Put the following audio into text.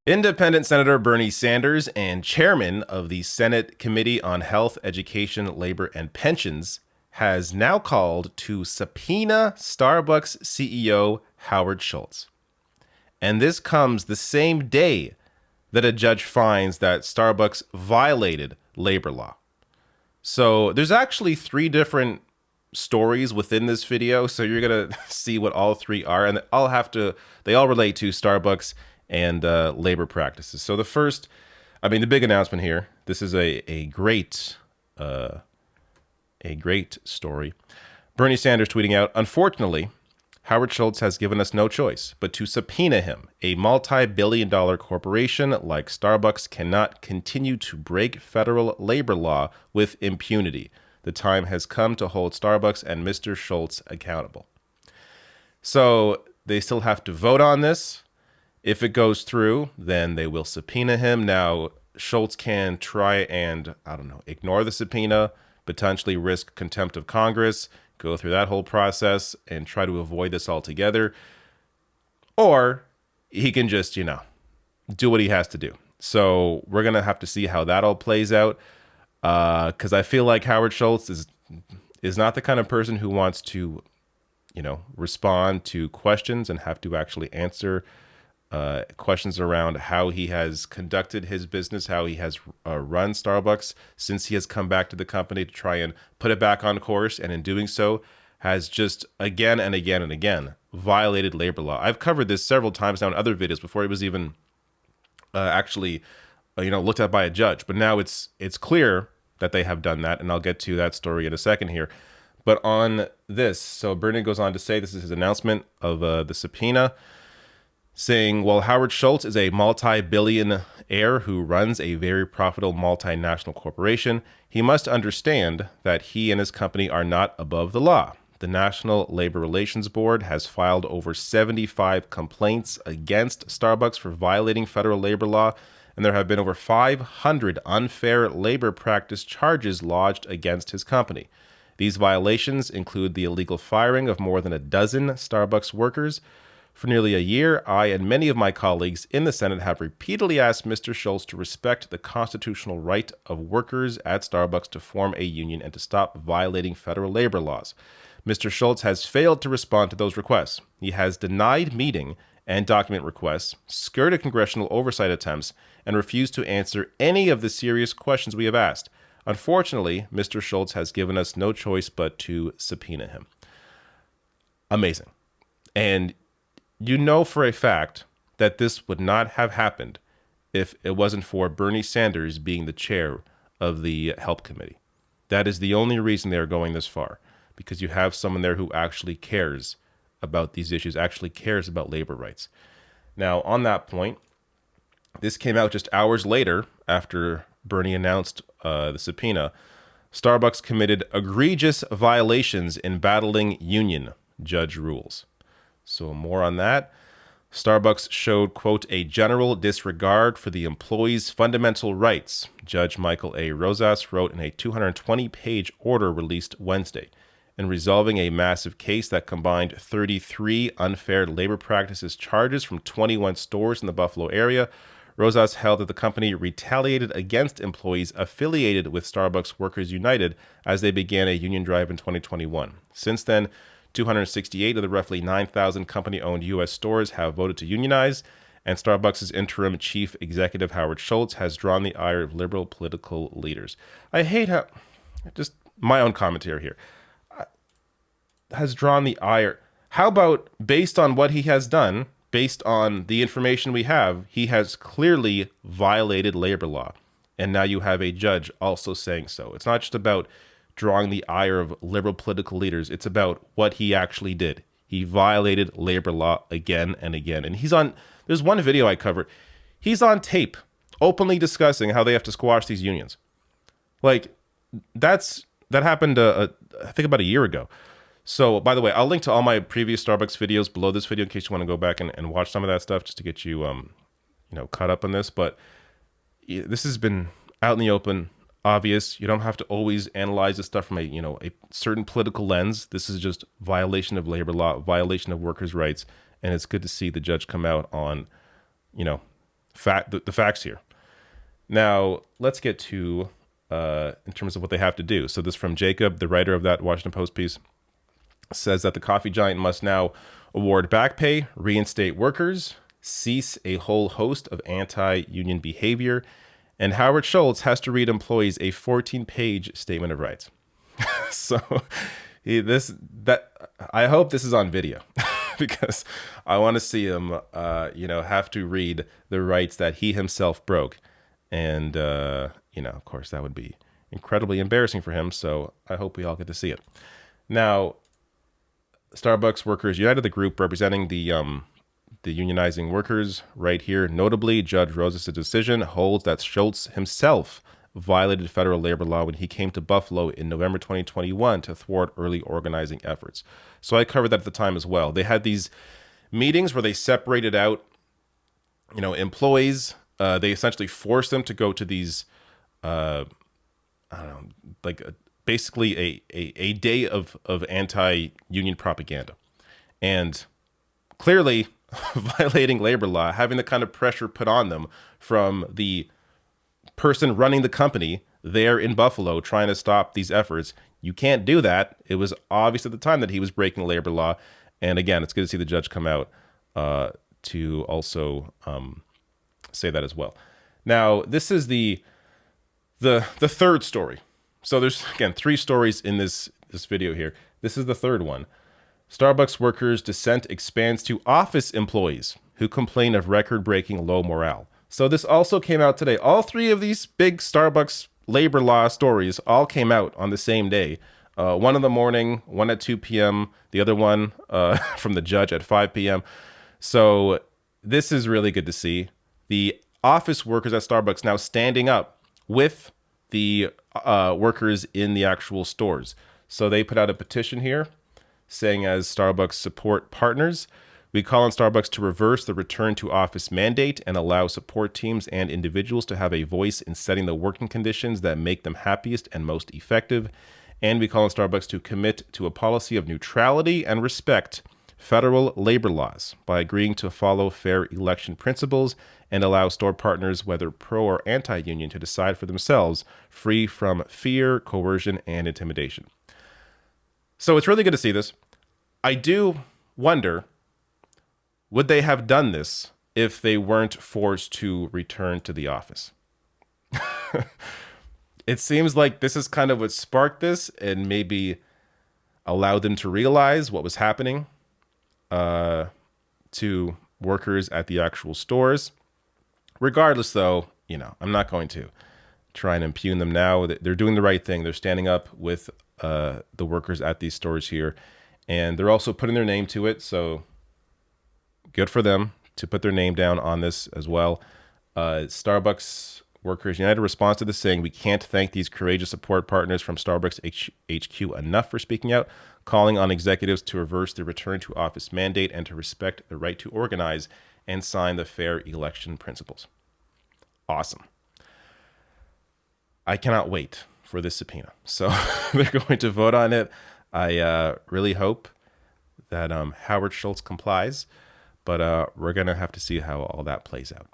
Independent Senator Bernie Sanders and chairman of the Senate Committee on Health, Education, Labor, and Pensions has now called to subpoena Starbucks CEO Howard Schultz. And this comes the same day that a judge finds that Starbucks violated labor law. So there's actually three different stories within this video. So you're going to see what all three are. And they all relate to Starbucks and labor practices. So the first, the big announcement here, this is a great story. Bernie Sanders tweeting out, "Unfortunately, Howard Schultz has given us no choice but to subpoena him. A multi-billion-dollar corporation like Starbucks cannot continue to break federal labor law with impunity. The time has come to hold Starbucks and Mr. Schultz accountable." So they still have to vote on this. If it goes through, then they will subpoena him. Now, Schultz can try and, ignore the subpoena, potentially risk contempt of Congress, go through that whole process and try to avoid this altogether. Or he can just, do what he has to do. So we're going to have to see how that all plays out. Because I feel like Howard Schultz is not the kind of person who wants to, respond to questions and have to actually answer questions around how he has conducted his business, how he has run Starbucks since he has come back to the company to try and put it back on course. And in doing so, has just again and again and again violated labor law. I've covered this several times now in other videos before it was even looked at by a judge. But now it's clear that they have done that. And I'll get to that story in a second here. But on this, so Bernie goes on to say, this is his announcement of the subpoena, saying, "While Howard Schultz is a multi-billionaire who runs a very profitable multinational corporation, he must understand that he and his company are not above the law. The National Labor Relations Board has filed over 75 complaints against Starbucks for violating federal labor law, and there have been over 500 unfair labor practice charges lodged against his company. These violations include the illegal firing of more than a dozen Starbucks workers. For nearly a year, I and many of my colleagues in the Senate have repeatedly asked Mr. Schultz to respect the constitutional right of workers at Starbucks to form a union and to stop violating federal labor laws. Mr. Schultz has failed to respond to those requests. He has denied meeting and document requests, skirted congressional oversight attempts, and refused to answer any of the serious questions we have asked. Unfortunately, Mr. Schultz has given us no choice but to subpoena him." Amazing. And you know for a fact that this would not have happened if it wasn't for Bernie Sanders being the chair of the Help Committee. That is the only reason they are going this far, because you have someone there who actually cares about these issues, actually cares about labor rights. Now, on that point, this came out just hours later after Bernie announced the subpoena. Starbucks committed egregious violations in battling union, judge rules. So more on that. Starbucks showed, quote, "a general disregard for the employee's fundamental rights," Judge Michael A. Rosas wrote in a 220-page order released Wednesday. In resolving a massive case that combined 33 unfair labor practices charges from 21 stores in the Buffalo area, Rosas held that the company retaliated against employees affiliated with Starbucks Workers United as they began a union drive in 2021. Since then, 268 of the roughly 9,000 company-owned U.S. stores have voted to unionize, and Starbucks' interim chief executive Howard Schultz has drawn the ire of liberal political leaders. I hate how, just my own commentary here, has drawn the ire. How about based on what he has done, based on the information we have, he has clearly violated labor law. And now you have a judge also saying so. It's not just about drawing the ire of liberal political leaders. It's about what he actually did. He violated labor law again and again. And there's one video I covered. He's on tape openly discussing how they have to squash these unions. Like, that happened, I think about a year ago. So, by the way, I'll link to all my previous Starbucks videos below this video in case you want to go back and watch some of that stuff just to get you, caught up on this. But this has been out in the open, obvious. You don't have to always analyze this stuff from a certain political lens. This is just violation of labor law, violation of workers' rights, and it's good to see the judge come out on, the facts here. Now, let's get to in terms of what they have to do. So this from Jacob, the writer of that Washington Post piece, says that the coffee giant must now award back pay, reinstate workers, cease a whole host of anti-union behavior, and Howard Schultz has to read employees a 14-page statement of rights. So I hope this is on video because I want to see him, have to read the rights that he himself broke. And, of course, that would be incredibly embarrassing for him. So I hope we all get to see it. Now, Starbucks Workers United, the group representing the unionizing workers right here. Notably, Judge Rosas' decision holds that Schultz himself violated federal labor law when he came to Buffalo in November 2021 to thwart early organizing efforts. So I covered that at the time as well. They had these meetings where they separated out, employees. They essentially forced them to go to these, basically a day of anti-union propaganda. And clearly violating labor law, having the kind of pressure put on them from the person running the company there in Buffalo trying to stop these efforts. You can't do that. It was obvious at the time that he was breaking labor law. And again, it's good to see the judge come out to also say that as well. Now, this is the third story. So there's, again, 3 stories in this video here. This is the third one. Starbucks workers' dissent expands to office employees who complain of record-breaking low morale. So this also came out today. All 3 of these big Starbucks labor law stories all came out on the same day. One in the morning, one at 2 p.m., the other one from the judge at 5 p.m. So this is really good to see. The office workers at Starbucks now standing up with the workers in the actual stores. So they put out a petition here saying, as Starbucks support partners, we call on Starbucks to reverse the return to office mandate and allow support teams and individuals to have a voice in setting the working conditions that make them happiest and most effective. And we call on Starbucks to commit to a policy of neutrality and respect federal labor laws by agreeing to follow fair election principles and allow store partners, whether pro or anti-union, to decide for themselves, free from fear, coercion, and intimidation. So it's really good to see this. I do wonder, would they have done this if they weren't forced to return to the office? It seems like this is kind of what sparked this and maybe allowed them to realize what was happening to workers at the actual stores. Regardless, though, I'm not going to try and impugn them now. They're doing the right thing. They're standing up with the workers at these stores here, and they're also putting their name to it. So good for them to put their name down on this as well. Starbucks Workers United responds to this saying, we can't thank these courageous support partners from Starbucks HQ enough for speaking out, calling on executives to reverse the return to office mandate and to respect the right to organize and sign the fair election principles. Awesome. I cannot wait for this subpoena. So they're going to vote on it. I really hope that Howard Schultz complies, but we're going to have to see how all that plays out.